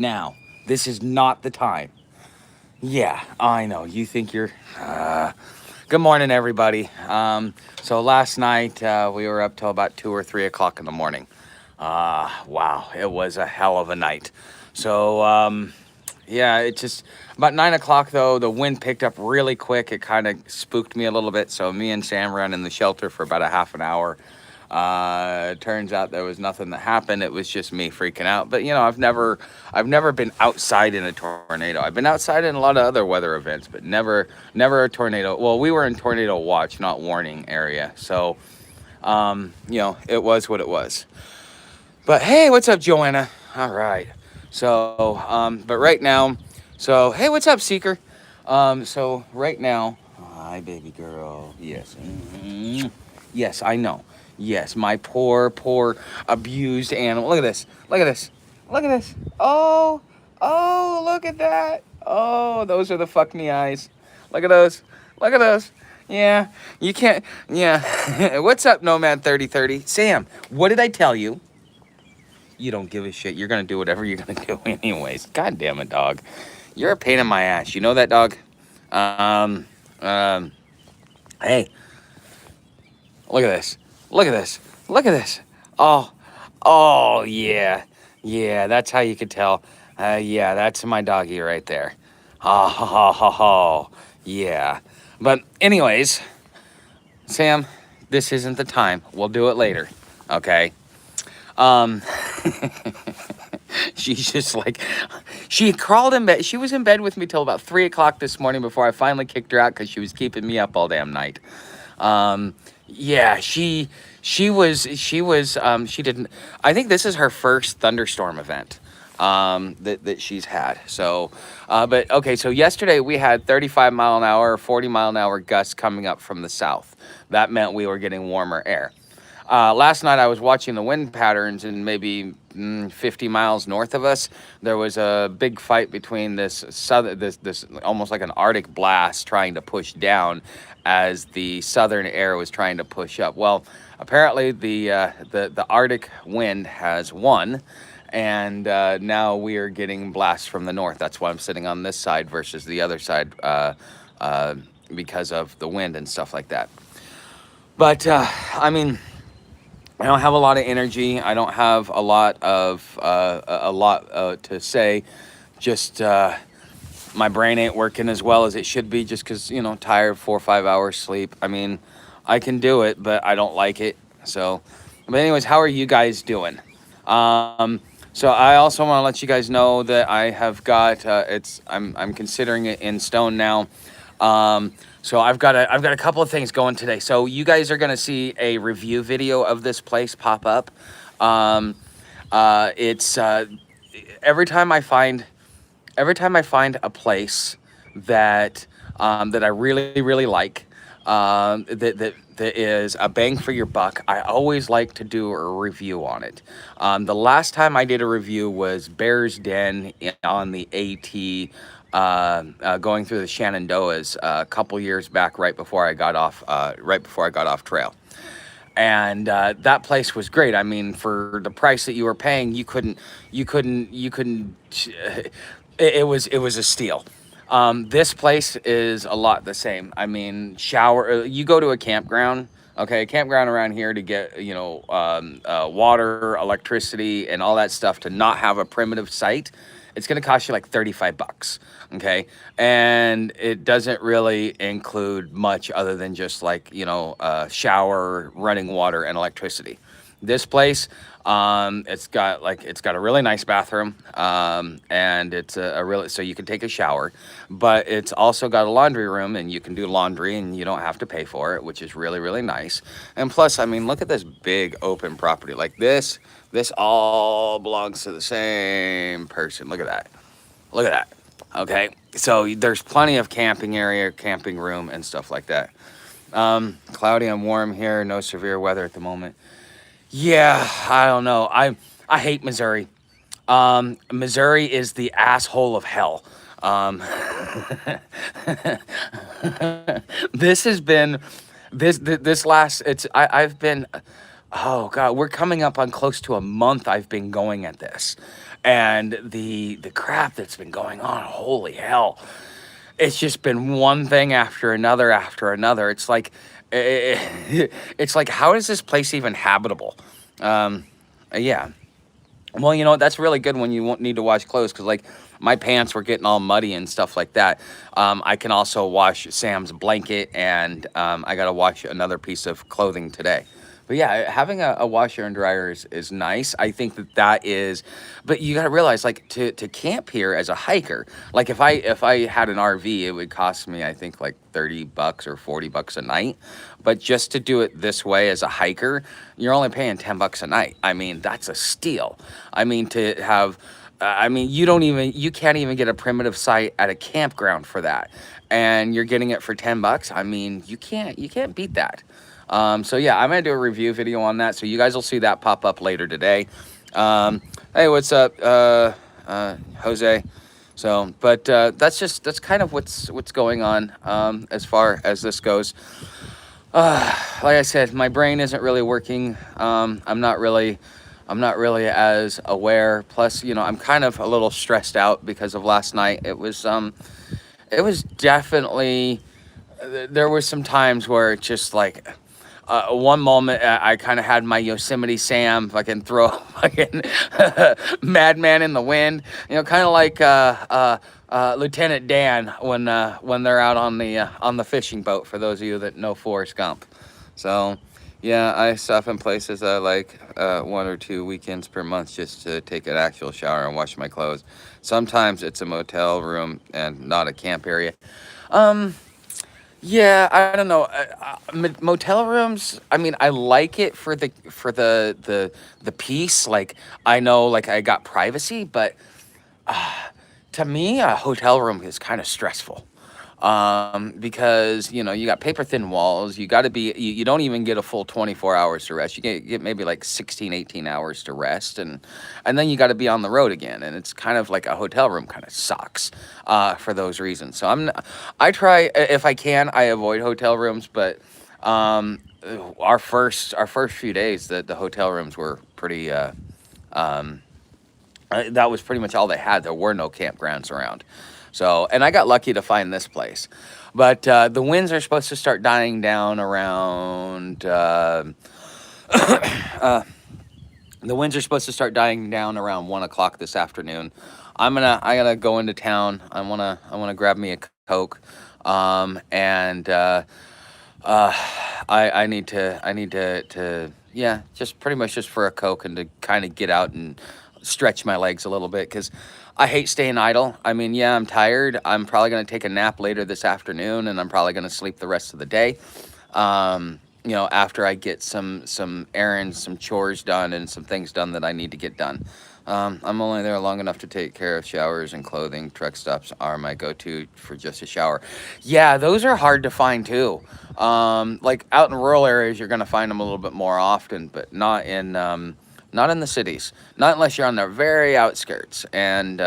now. This is not the time. Yeah, I know. You think you're. Good morning, everybody. So last night we were up till about 2 or 3 o'clock in the morning. Wow, it was a hell of a night. So yeah, it just about 9 o'clock though. The wind picked up really quick. It kind of spooked me a little bit. So me and Sam ran in the shelter for about a half an hour. It turns out there was nothing that happened. It was just me freaking out. But you know, I've never been outside in a tornado. I've been outside in a lot of other weather events, but never a tornado. Well, we were in tornado watch, not warning area. So, you know, it was what it was. But hey, what's up, Joanna? All right. So, but right now, so hey, what's up, Seeker? So right now, hi, baby girl. Yes, yes, I know. Yes, my poor abused animal. Look at this. Look at this. Look at this. Oh, oh, look at that. Oh, those are the fuck me eyes. Look at those. Look at those. Yeah, you can't. Yeah. What's up, Nomad 3030? Sam, what did I tell you? You don't give a shit. You're gonna do whatever you're gonna do anyways. God damn it, dog. You're a pain in my ass. You know that, dog? Um, um, hey, look at this. Look at this. Look at this. Oh, oh, yeah. Yeah, that's how you could tell. Yeah, that's my doggy right there. Ha ha ha ha ha. Yeah. But anyways, Sam, this isn't the time. We'll do it later. Okay? Um, she's just like, she crawled in bed. She was in bed with me till about 3 o'clock this morning before I finally kicked her out because she was keeping me up all damn night. Yeah, she didn't, I think this is her first thunderstorm event, that she's had. So, but okay, so yesterday we had 35 mile an hour, 40 mile an hour gusts coming up from the south. That meant we were getting warmer air. Last night I was watching the wind patterns and maybe 50 miles north of us, there was a big fight between this almost like an Arctic blast trying to push down as the southern air was trying to push up. Well, apparently the Arctic wind has won, and now we are getting blasts from the north. That's why I'm sitting on this side versus the other side, because of the wind and stuff like that. But I mean, I don't have a lot of energy. I don't have a lot to say. Just my brain ain't working as well as it should be. Just because, you know, tired, 4 or 5 hours sleep. I mean, I can do it, but I don't like it. So, but anyways, how are you guys doing? So I also want to let you guys know that I have got I'm considering it in stone now. So I've got a couple of things going today. So you guys are gonna see a review video of this place pop up. It's every time I find a place that that I really like, that is a bang for your buck, I always like to do a review on it. The last time I did a review was Bear's Den on the AT, going through the Shenandoahs a couple years back, right before I got off trail. And that place was great. I mean, for the price that you were paying, you couldn't. It was a steal. This place is a lot the same. I mean, you go to a campground, okay, a campground around here to get, you know, water, electricity, and all that stuff to not have a primitive site. It's going to cost you like $35, okay? And it doesn't really include much other than just like, you know, shower, running water, and electricity. This place, it's got a really nice bathroom, and it's a really, so you can take a shower, but it's also got a laundry room, and you can do laundry and you don't have to pay for it, which is really nice. And plus, I mean, look at this big open property. Like this all belongs to the same person. Look at that. Look at that. Okay. So there's plenty of camping area, camping room, and stuff like that. Cloudy and warm here. No severe weather at the moment. Yeah, I don't know. I hate Missouri. Missouri is the asshole of hell. This has been this last. I've been. Oh God, we're coming up on close to a month I've been going at this. and the crap that's been going on. Holy hell! It's just been one thing after another after another. It's like, it's like, how is this place even habitable? Um, yeah. Well, you know, that's really good when you won't need to wash clothes because, like, my pants were getting all muddy and stuff like that. I can also wash Sam's blanket, and I got to wash another piece of clothing today. But yeah, having a washer and dryer is nice. I think that is, but you got to realize, like, to camp here as a hiker, like if I had an RV, it would cost me, I think, like $30 or $40 a night. But just to do it this way as a hiker, you're only paying $10 a night. I mean, that's a steal. I mean, to have, I mean, you can't even get a primitive site at a campground for that, and you're getting it for $10. I mean, you can't beat that. So yeah, I'm gonna do a review video on that, so you guys will see that pop up later today. Hey, what's up, Jose? So, but that's kind of what's going on as far as this goes. Like I said, my brain isn't really working. I'm not really as aware. Plus, you know, I'm kind of a little stressed out because of last night. It was definitely, there were some times where it just like, one moment I kind of had my Yosemite Sam fucking throw fucking madman in the wind, you know, kind of like Lieutenant Dan when they're out on the fishing boat. For those of you that know Forrest Gump, so yeah, I stop in places like 1 or 2 weekends per month just to take an actual shower and wash my clothes. Sometimes it's a motel room and not a camp area. Um, yeah, I don't know. Motel rooms. I mean, I like it for the peace. Like, I know, like, I got privacy, but to me, a hotel room is kind of stressful. Because, you know, you got paper thin walls. You got to be. You don't even get a full 24 hours to rest. You get maybe like 16, 18 hours to rest, and then you got to be on the road again. And it's kind of like a hotel room kind of sucks for those reasons. So I try, if I can, I avoid hotel rooms. But um, our first few days, the hotel rooms were pretty. Um, that was pretty much all they had. There were no campgrounds around. So, and I got lucky to find this place. But the winds are supposed to start dying down around. Uh, the winds are supposed to start dying down around 1 o'clock this afternoon. I gotta go into town. I wanna grab me a Coke, and uh, I need to yeah, just pretty much just for a Coke and to kind of get out and stretch my legs a little bit because I hate staying idle. I mean, yeah, I'm tired. I'm probably gonna take a nap later this afternoon, and I'm probably gonna sleep the rest of the day. You know, after I get some errands, some chores done, and some things done that I need to get done. I'm only there long enough to take care of showers and clothing. Truck stops are my go-to for just a shower. Yeah, those are hard to find too. Like out in rural areas, you're gonna find them a little bit more often, but not in the cities. Not unless you're on the very outskirts. And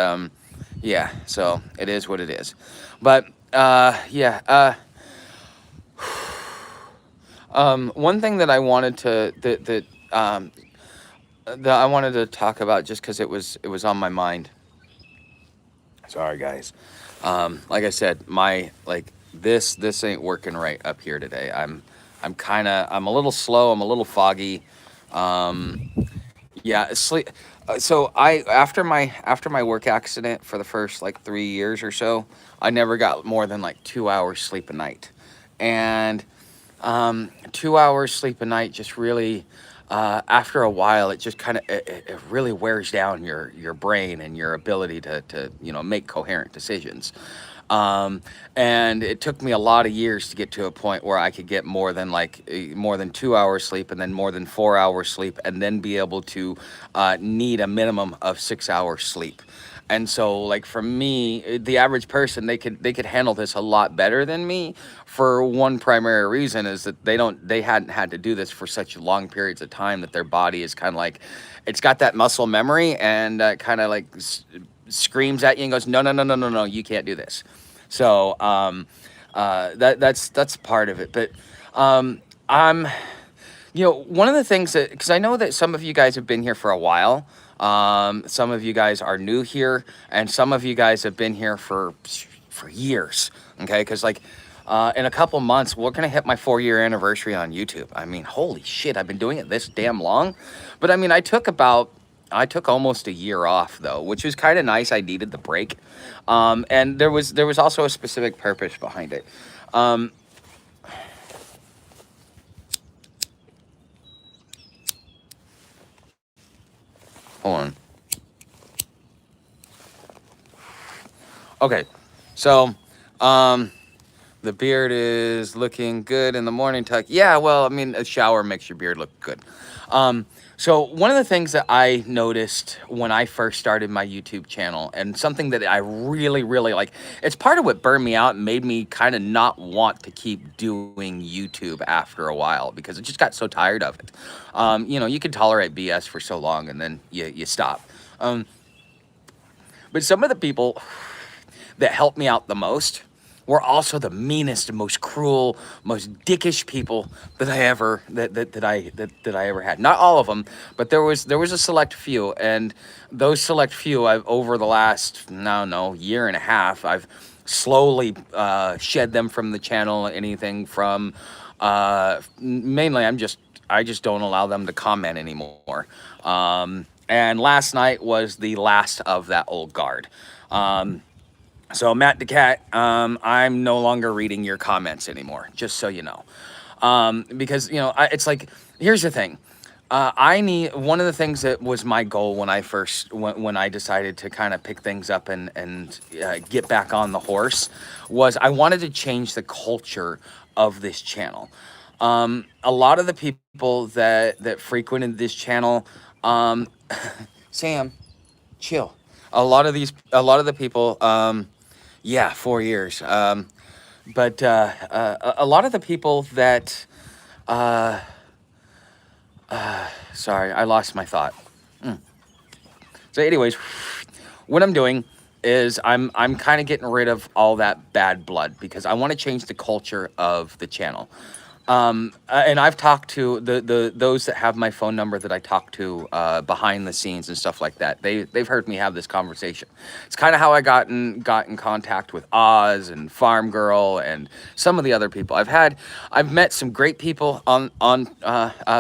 yeah, so it is what it is. But yeah. One thing that I wanted to that I wanted to talk about just because it was on my mind. Sorry, guys. Like I said, my like this ain't working right up here today. I'm a little slow. I'm a little foggy. Um, yeah, sleep. So after my work accident for the first like 3 years or so, I never got more than like 2 hours sleep a night, and 2 hours sleep a night just really, after a while, it just kind of it really wears down your brain and your ability to make coherent decisions. Um, and it took me a lot of years to get to a point where I could get more than 2 hours sleep, and then more than 4 hours sleep, and then be able to need a minimum of 6 hours sleep. And so, like, for me, the average person, they could handle this a lot better than me, for one primary reason is that they hadn't had to do this for such long periods of time, that their body is kind of like, it's got that muscle memory, and kind of like screams at you and goes, no, no, no, no, no, no, you can't do this. So that's part of it. But I'm, one of the things that, because I know that some of you guys have been here for a while, Some of you guys are new here, and some of you guys have been here for years. Okay, because like in a couple months, we're gonna hit my 4-year anniversary on YouTube. I mean, holy shit, I've been doing it this damn long. But I mean, I took almost a year off though, which was kind of nice. I needed the break, and there was also a specific purpose behind it. Um, Hold on. Okay, so um, the beard is looking good in the morning, Tuck. Yeah, well, I mean, a shower makes your beard look good. Um, so one of the things that I noticed when I first started my YouTube channel, and something that I really, really like, it's part of what burned me out and made me kind of not want to keep doing YouTube after a while because I just got so tired of it. You know, you can tolerate BS for so long and then you stop. Um, but some of the people that helped me out the most were also the meanest and most cruel, most dickish people that I ever had. Not all of them, but there was a select few, and those select few, I've over the last no year and a half, I've slowly shed them from the channel. Anything from mainly, I just don't allow them to comment anymore. And last night was the last of that old guard. So Matt DeCat, I'm no longer reading your comments anymore, just so you know. Because, you know, it's like, here's the thing. I need, one of the things that was my goal when I first, when I decided to kind of pick things up and get back on the horse, was I wanted to change the culture of this channel. A lot of the people that frequented this channel, um, Sam, chill. A lot of the people, yeah, 4 years. But a lot of the people that, uh, sorry, I lost my thought. So, anyways, what I'm doing is I'm kind of getting rid of all that bad blood because I want to change the culture of the channel. And I've talked to those that have my phone number that I talk to behind the scenes and stuff like that. They've heard me have this conversation. It's kind of how I got in contact with Oz and Farm Girl and some of the other people. I've met some great people on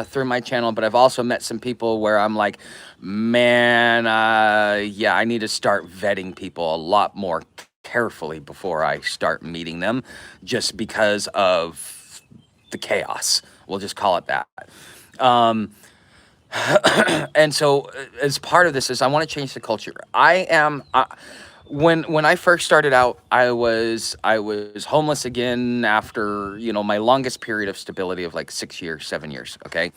through my channel, but I've also met some people where I'm like, man, yeah, I need to start vetting people a lot more carefully before I start meeting them, just because of the chaos. We'll just call it that. Um, and so, as part of this is I want to change the culture. When I first started out, I was homeless again after, you know, my longest period of stability of like 6 years, 7 years. Okay.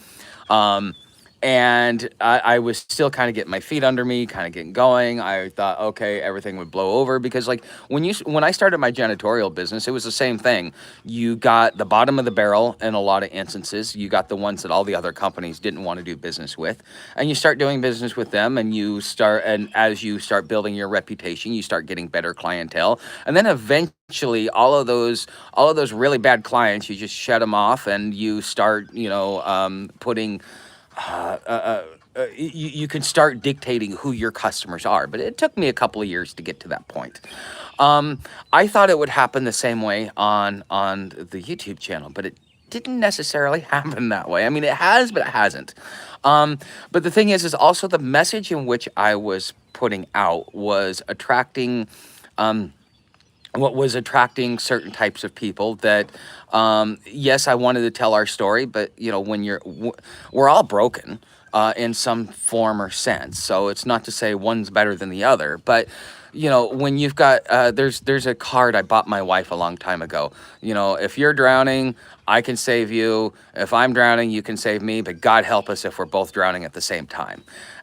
Um, and I was still kind of getting my feet under me, kind of getting going. I thought, okay, everything would blow over because, like, when I started my janitorial business, it was the same thing. You got the bottom of the barrel in a lot of instances. You got the ones that all the other companies didn't want to do business with, and you start doing business with them, and as you start building your reputation, you start getting better clientele, and then eventually all of those really bad clients, you just shut them off, and you start, you know, putting you can start dictating who your customers are. But it took me a couple of years to get to that point. I thought it would happen the same way on the YouTube channel, but it didn't necessarily happen that way. I mean, it has, but it hasn't. But the thing is also the message in which I was putting out was attracting, what was attracting certain types of people that, yes, I wanted to tell our story, but, you know, we're all broken in some form or sense. So it's not to say one's better than the other, but, you know, when you've got, there's a card I bought my wife a long time ago. You know, if you're drowning, I can save you. If I'm drowning, you can save me, but God help us if we're both drowning at the same time.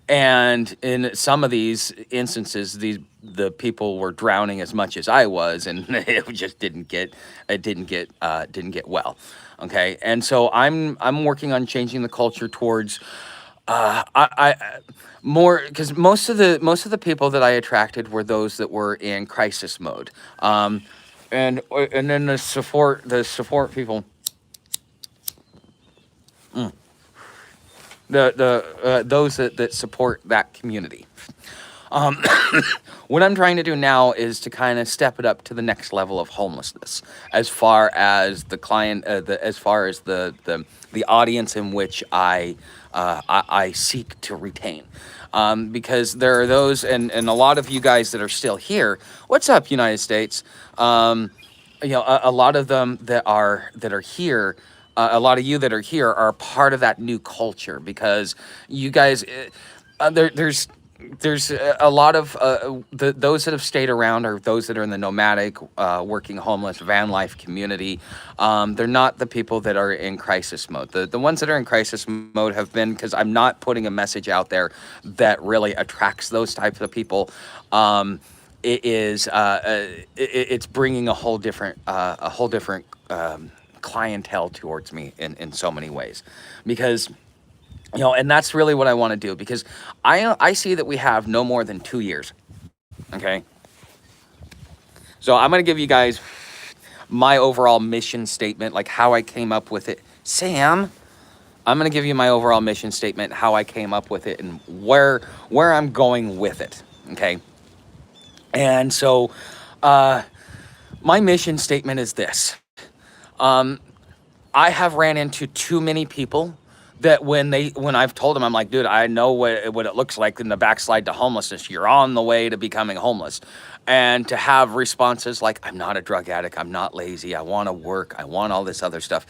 And in some of these instances, the people were drowning as much as I was, and it just didn't get well. Okay, and so I'm working on changing the culture towards I more, because most of the people that I attracted were those that were in crisis mode, and then the support people. those that support that community. Um, what I'm trying to do now is to kind of step it up to the next level of homelessness, as far as the client, as far as the audience in which I seek to retain. Because there are those, and a lot of you guys that are still here. What's up, United States? A lot of them that are here. A lot of you that are here are part of that new culture, because you guys, there's a lot of those that have stayed around, or those that are in the nomadic, working homeless van life community. They're not the people that are in crisis mode. The ones that are in crisis mode have been, because I'm not putting a message out there that really attracts those types of people. It's bringing a whole different clientele towards me in so many ways, because and that's really what I want to do, because I see that we have no more than 2 years. Okay, so I'm going to give you guys my overall mission statement, like how I came up with it. Sam, I'm going to give you my overall mission statement, how I came up with it, and where I'm going with it. Okay, and so my mission statement is this. I have ran into too many people that when I've told them, I'm like, dude, I know what it looks like in the backslide to homelessness. You're on the way to becoming homeless. And to have responses like, I'm not a drug addict, I'm not lazy, I want to work, I want all this other stuff.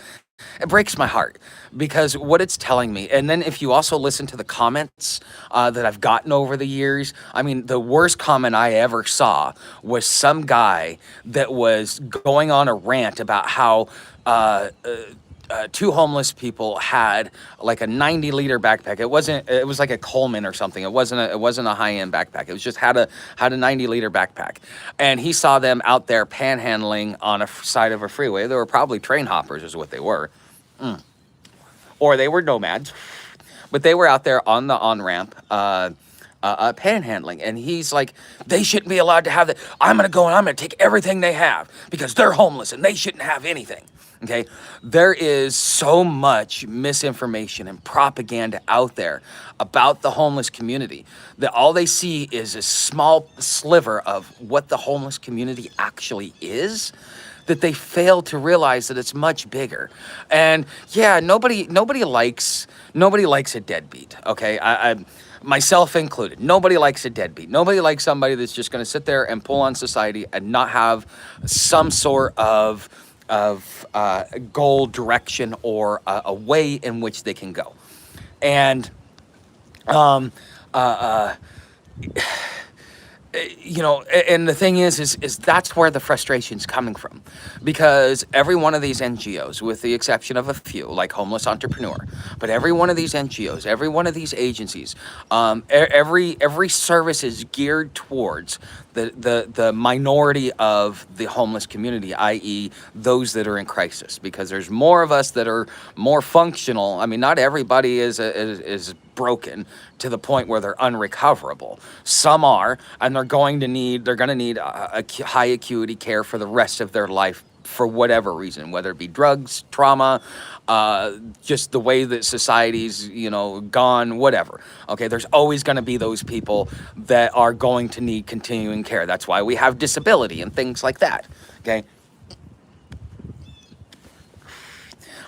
It breaks my heart, because what it's telling me, and then if you also listen to the comments that I've gotten over the years, I mean, the worst comment I ever saw was some guy that was going on a rant about how two homeless people had like a 90-liter backpack. It was like a Coleman or something. It wasn't a high-end backpack. It was just had a 90-liter backpack. And he saw them out there panhandling on a side of a freeway. They were probably train hoppers is what they were. Or they were nomads. But they were out there on the on-ramp panhandling. And he's like, they shouldn't be allowed to have that. I'm going to go and I'm going to take everything they have because they're homeless and they shouldn't have anything. Okay, there is so much misinformation and propaganda out there about the homeless community that all they see is a small sliver of what the homeless community actually is, that they fail to realize that it's much bigger. And yeah, nobody likes a deadbeat. Okay, I myself included. Nobody likes a deadbeat. Nobody likes somebody that's just going to sit there and pull on society and not have some sort of goal, direction, or a way in which they can go. And and the thing is that's where the frustration's coming from, because every one of these NGOs, with the exception of a few, like Homeless Entrepreneur, but every one of these NGOs, every one of these agencies, every service is geared towards the minority of the homeless community, i.e. those that are in crisis, because there's more of us that are more functional. I mean, not everybody is broken to the point where they're unrecoverable. Some are, and they're going to need a high acuity care for the rest of their life for whatever reason, whether it be drugs, trauma, just the way that society's, gone, whatever. Okay, there's always going to be those people that are going to need continuing care. That's why we have disability and things like that. Okay.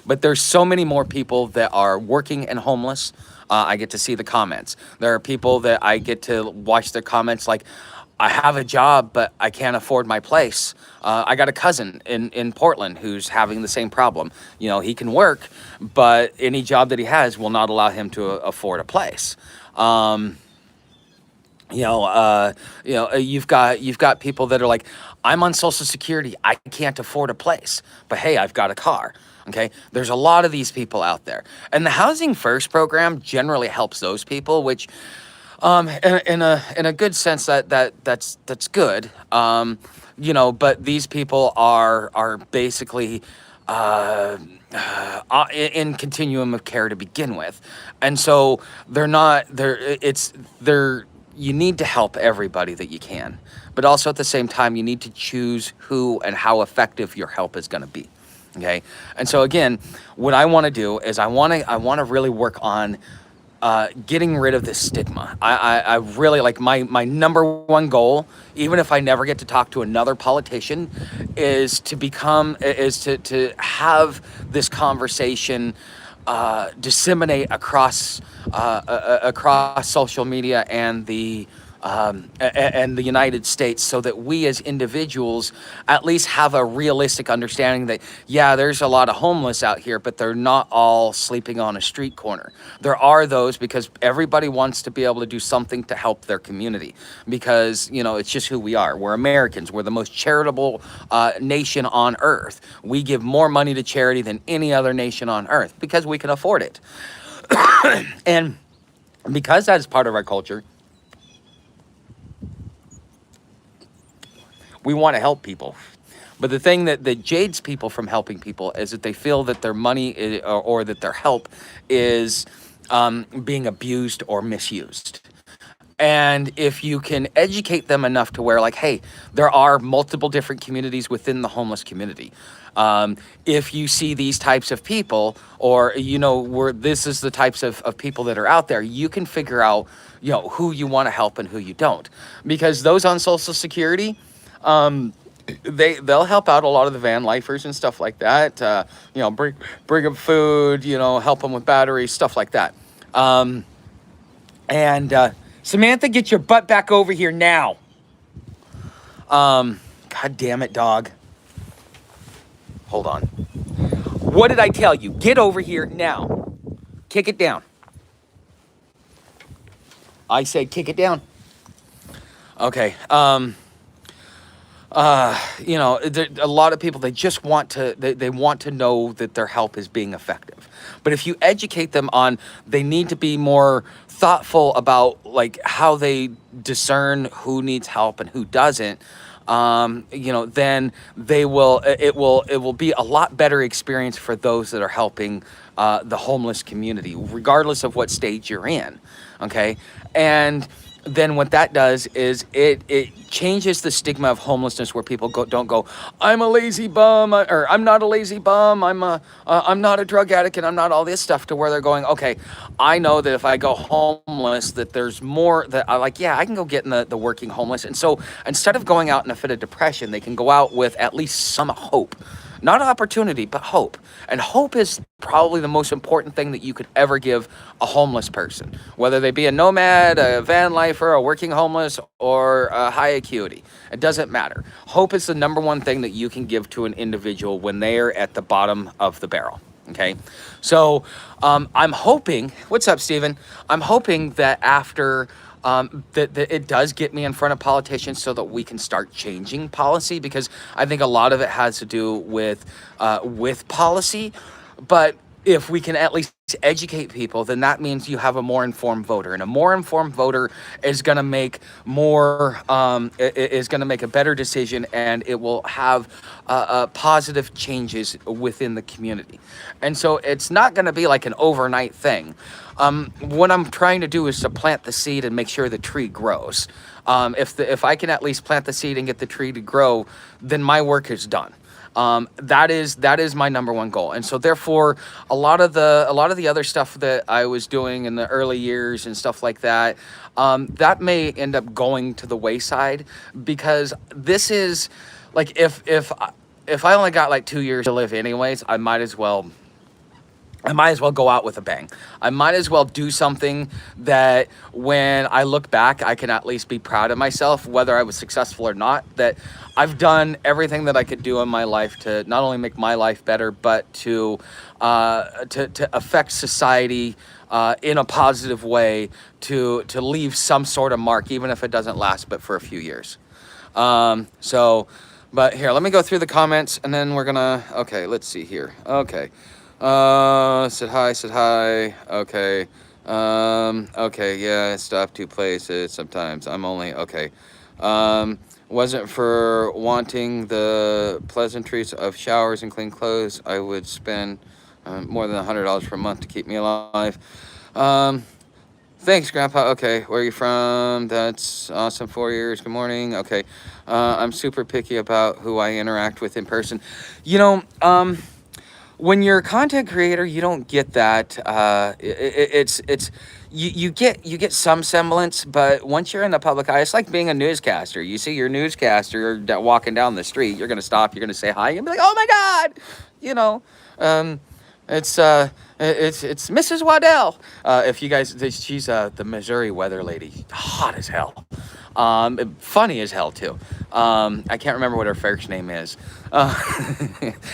But there's so many more people that are working and homeless. I get to see the comments. There are people that I get to watch their comments like, I have a job, but I can't afford my place. I got a cousin in Portland who's having the same problem. He can work, but any job that he has will not allow him to afford a place. You've got people that are like, I'm on Social Security, I can't afford a place, but hey, I've got a car. Okay, there's a lot of these people out there, and the Housing First program generally helps those people, which, in a good sense, that's good. But these people are basically in continuum of care to begin with, and so you need to help everybody that you can, but also at the same time you need to choose who and how effective your help is going to be. Okay, and so again, what I want to do is I want to really work on getting rid of this stigma. I really like my number one goal, even if I never get to talk to another politician, is to have this conversation disseminate across social media and the United States, so that we as individuals at least have a realistic understanding that, yeah, there's a lot of homeless out here, but they're not all sleeping on a street corner. There are those, because everybody wants to be able to do something to help their community, because, it's just who we are. We're Americans. We're the most charitable nation on earth. We give more money to charity than any other nation on earth because we can afford it. And because that is part of our culture, we want to help people. But the thing that jades people from helping people is that they feel that their money or that their help is being abused or misused. And if you can educate them enough to where, like, hey, there are multiple different communities within the homeless community. If you see these types of people, or, where this is the types of people that are out there, you can figure out, who you want to help and who you don't. Because those on Social Security, they'll help out a lot of the van lifers and stuff like that. Bring them food, help them with batteries, stuff like that. Samantha, get your butt back over here now. God damn it, dog. Hold on. What did I tell you? Get over here now. Kick it down. I said kick it down. Okay. A lot of people, they just want to, they want to know that their help is being effective. But if you educate them on, they need to be more thoughtful about, like, how they discern who needs help and who doesn't, then it will be a lot better experience for those that are helping the homeless community, regardless of what stage you're in. Okay. And then what that does is it changes the stigma of homelessness, where people don't go, I'm a lazy bum, or I'm not a lazy bum, I'm not a drug addict, and I'm not all this stuff, to where they're going, okay, I know that if I go homeless, that there's more that I like, yeah, I can go get in the working homeless. And so instead of going out in a fit of depression, they can go out with at least some hope. Not opportunity, but hope. And hope is probably the most important thing that you could ever give a homeless person, whether they be a nomad, a van lifer, a working homeless, or a high acuity. It doesn't matter. Hope is the number one thing that you can give to an individual when they are at the bottom of the barrel. Okay. So I'm hoping, what's up, Steven? I'm hoping that after that it does get me in front of politicians, so that we can start changing policy, because I think a lot of it has to do with policy. But if we can at least educate people, then that means you have a more informed voter, and a more informed voter is going to make a better decision, and it will have positive changes within the community. And so it's not going to be like an overnight thing. What I'm trying to do is to plant the seed and make sure the tree grows. If I can at least plant the seed and get the tree to grow, then my work is done. That is my number one goal. And so therefore, a lot of the other stuff that I was doing in the early years and stuff like that, that may end up going to the wayside, because this is like, if I only got like 2 years to live anyways, I might as well go out with a bang. I might as well do something that when I look back, I can at least be proud of myself, whether I was successful or not, that I've done everything that I could do in my life to not only make my life better, but to affect society in a positive way, to leave some sort of mark, even if it doesn't last but for a few years. But here, let me go through the comments, and then we're gonna, okay, let's see here. Okay. Said hi. Okay. Okay, yeah, I stopped 2 places sometimes. I'm only, okay. Wasn't for wanting the pleasantries of showers and clean clothes. I would spend more than $100 per month to keep me alive. Thanks, Grandpa. Okay, where are you from? That's awesome. 4 years. Good morning. Okay. I'm super picky about who I interact with in person. When you're a content creator, you don't get that. It's you get some semblance, but once you're in the public eye, it's like being a newscaster. You see your newscaster walking down the street, you're gonna stop, you're gonna say hi, and be like, "Oh my God," you know. Um, it's it's Mrs. Waddell. If you guys, she's the Missouri weather lady, hot as hell, funny as hell too. I can't remember what her first name is. Uh,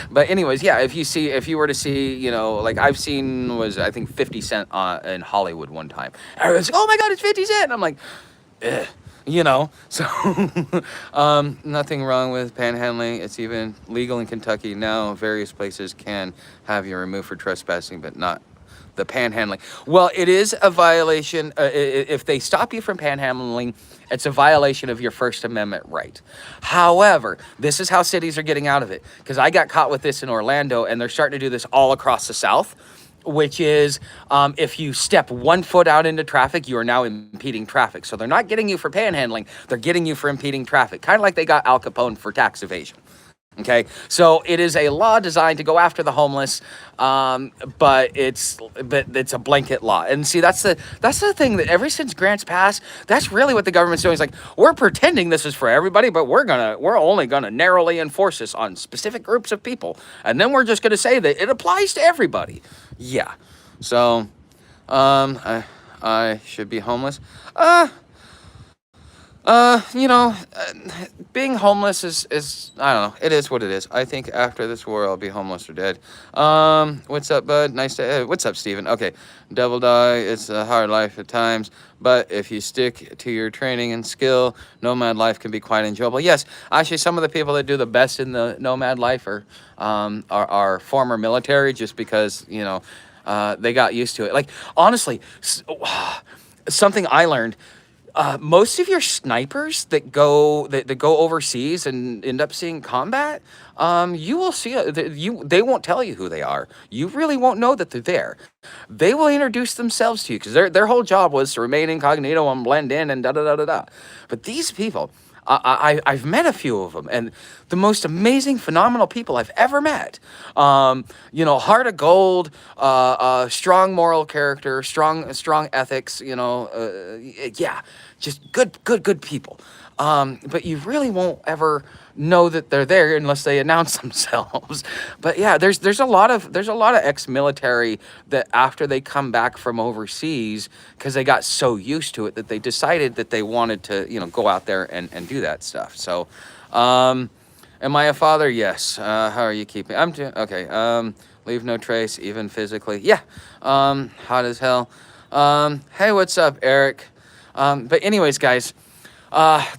but anyways, yeah. If you were to see, like I've seen was I think 50 Cent in Hollywood one time. Everyone's like, "Oh my God, it's 50 Cent!" And I'm like, eh, So nothing wrong with panhandling. It's even legal in Kentucky now. Various places can have you removed for trespassing, but not the panhandling. Well, it is a violation. If they stop you from panhandling, it's a violation of your First Amendment right. However, this is how cities are getting out of it. Because I got caught with this in Orlando, and they're starting to do this all across the South, which is if you step 1 foot out into traffic, you are now impeding traffic. So they're not getting you for panhandling, they're getting you for impeding traffic. Kind of like they got Al Capone for tax evasion. Okay, so it is a law designed to go after the homeless, but it's a blanket law. And see, that's the thing that ever since grants passed, that's really what the government's doing. Is like, we're pretending this is for everybody, but we're only gonna narrowly enforce this on specific groups of people, and then we're just gonna say that it applies to everybody. Yeah, so I should be homeless. You know, being homeless is, I don't know, it is what it is. I think after this war, I'll be homeless or dead. What's up, bud? Nice to, what's up, Steven? Okay, double die, it's a hard life at times, but if you stick to your training and skill, nomad life can be quite enjoyable. Yes, actually, some of the people that do the best in the nomad life are former military, just because, they got used to it. Like, honestly, something I learned, most of your snipers that go overseas and end up seeing combat, you will see they won't tell you who they are. You really won't know that they're there. They will introduce themselves to you because their whole job was to remain incognito and blend in and da da da da da. But these people, I've met a few of them, and the most amazing, phenomenal people I've ever met. Heart of gold, strong moral character, strong ethics. Yeah, just good people. But you really won't ever know that they're there unless they announce themselves. But yeah, there's a lot of ex-military that after they come back from overseas, because they got so used to it that they decided that they wanted to go out there and do that stuff. So am I a father? Yes. How are you keeping? I'm okay. Leave no trace, even physically. Yeah. Hot as hell. Hey, what's up, Eric? But anyways, guys,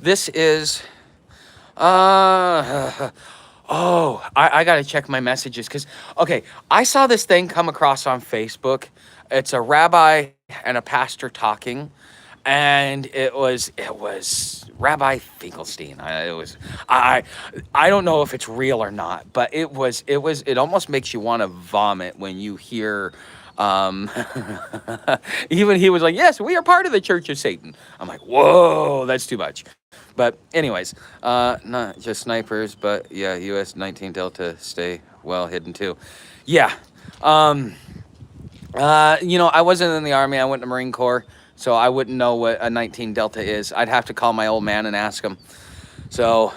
this is I gotta check my messages because, okay, I saw this thing come across on Facebook. It's a rabbi and a pastor talking, and it was Rabbi Finkelstein. I don't know if it's real or not, but it almost makes you want to vomit when you hear. Even he was like, "Yes, we are part of the Church of Satan." I'm like, "Whoa, that's too much." But anyways, not just snipers, but yeah, US 19 Delta stay well hidden too. Yeah. I wasn't in the Army. I went to Marine Corps, so I wouldn't know what a 19 Delta is. I'd have to call my old man and ask him. So,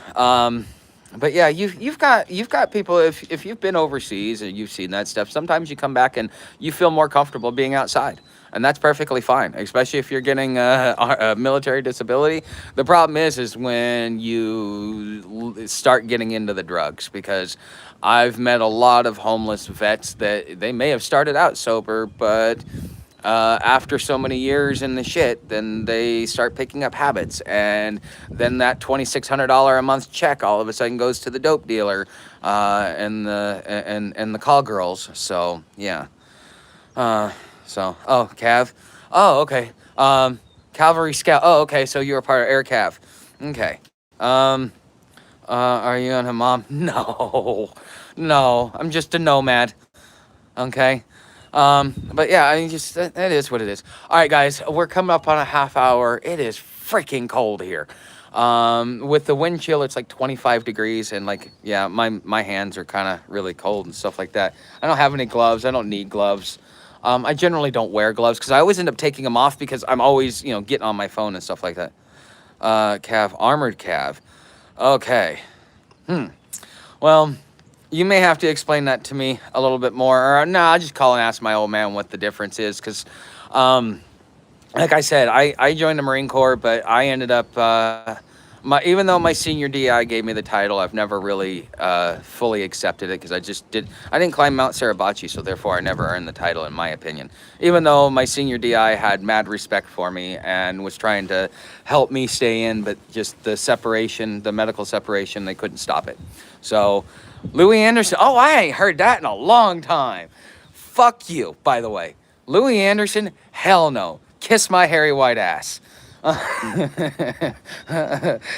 but yeah, you've got people, if you've been overseas and you've seen that stuff, sometimes you come back and you feel more comfortable being outside. And that's perfectly fine, especially if you're getting a military disability. The problem is when you start getting into the drugs, because I've met a lot of homeless vets that they may have started out sober, but after so many years in the shit, then they start picking up habits, and then that $2,600 a month check all of a sudden goes to the dope dealer and the call girls. So yeah. Cav. Oh, okay. Cavalry Scout. Oh, okay. So you're a part of Air Cav. Okay. Are you on a mom? No. I'm just a nomad. Okay. But yeah, I mean, just that is what it is. All right, guys, we're coming up on a half hour. It is freaking cold here. With the wind chill, it's like 25 degrees, and like, yeah, my hands are kind of really cold and stuff like that. I don't have any gloves. I don't need gloves. I generally don't wear gloves because I always end up taking them off because I'm always, getting on my phone and stuff like that. Cav, armored Cav. Okay. Well, you may have to explain that to me a little bit more. Or no, I'll just call and ask my old man what the difference is because, like I said, I joined the Marine Corps, but I ended up, even though my senior DI gave me the title, I've never really fully accepted it because I didn't climb Mount Suribachi, so therefore I never earned the title in my opinion. Even though my senior DI had mad respect for me and was trying to help me stay in, but just the separation, the medical separation, they couldn't stop it. So Louis Anderson, oh, I ain't heard that in a long time. Fuck you, by the way. Louis Anderson, hell no. Kiss my hairy white ass.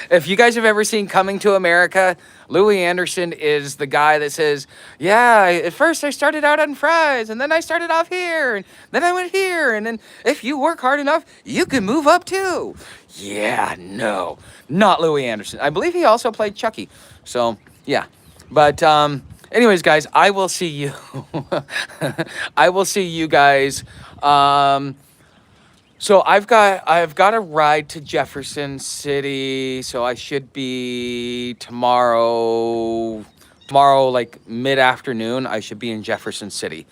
If you guys have ever seen Coming to America, Louis Anderson is the guy that says, yeah, at first I started out on fries, and then I started off here, and then I went here, and then if you work hard enough, you can move up too. Yeah, no, not Louis Anderson. I believe he also played Chucky. So, yeah. But, anyways, guys, I will see you. I will see you guys. So I've got a ride to Jefferson City, so I should be tomorrow like mid-afternoon, I should be in Jefferson City.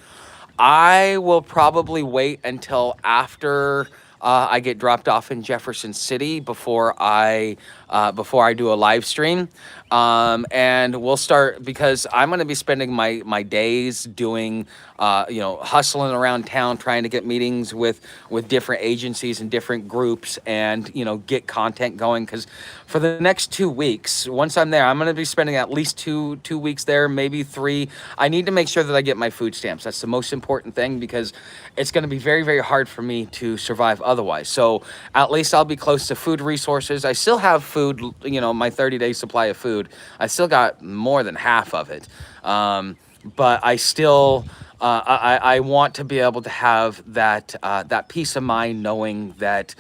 I will probably wait until after I get dropped off in Jefferson City before I do a live stream. And we'll start because I'm going to be spending my days doing, hustling around town, trying to get meetings with different agencies and different groups and, get content going. Because for the next 2 weeks, once I'm there, I'm going to be spending at least two weeks there, maybe 3. I need to make sure that I get my food stamps. That's the most important thing because it's going to be very, very hard for me to survive otherwise. So at least I'll be close to food resources. I still have food, my 30-day supply of food. I still got more than half of it. But I still, I want to be able to have that peace of mind knowing that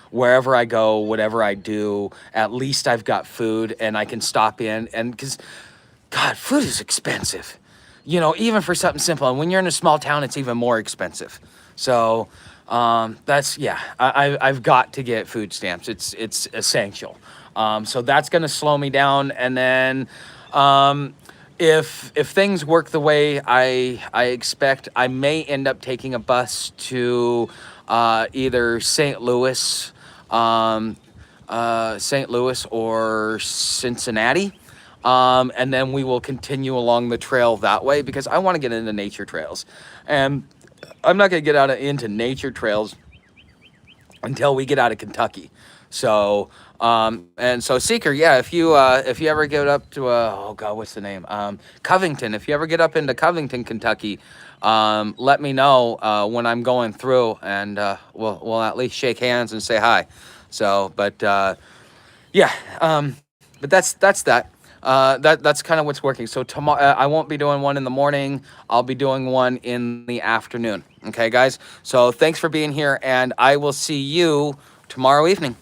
wherever I go, whatever I do, at least I've got food and I can stop in. And because, God, food is expensive. Even for something simple. And when you're in a small town, it's even more expensive. So I've got to get food stamps. It's essential. So that's going to slow me down. And then if things work the way I expect, I may end up taking a bus to either St. Louis or Cincinnati. And then we will continue along the trail that way because I want to get into nature trails. And I'm not going to get into nature trails until we get out of Kentucky. So, and so Seeker, yeah, if you ever get up to, oh God, what's the name? Covington, if you ever get up into Covington, Kentucky, let me know, when I'm going through and, we'll at least shake hands and say hi. So, but, yeah, but that's that. That's kind of what's working. So tomorrow, I won't be doing one in the morning. I'll be doing one in the afternoon. Okay, guys? So thanks for being here, and I will see you tomorrow evening.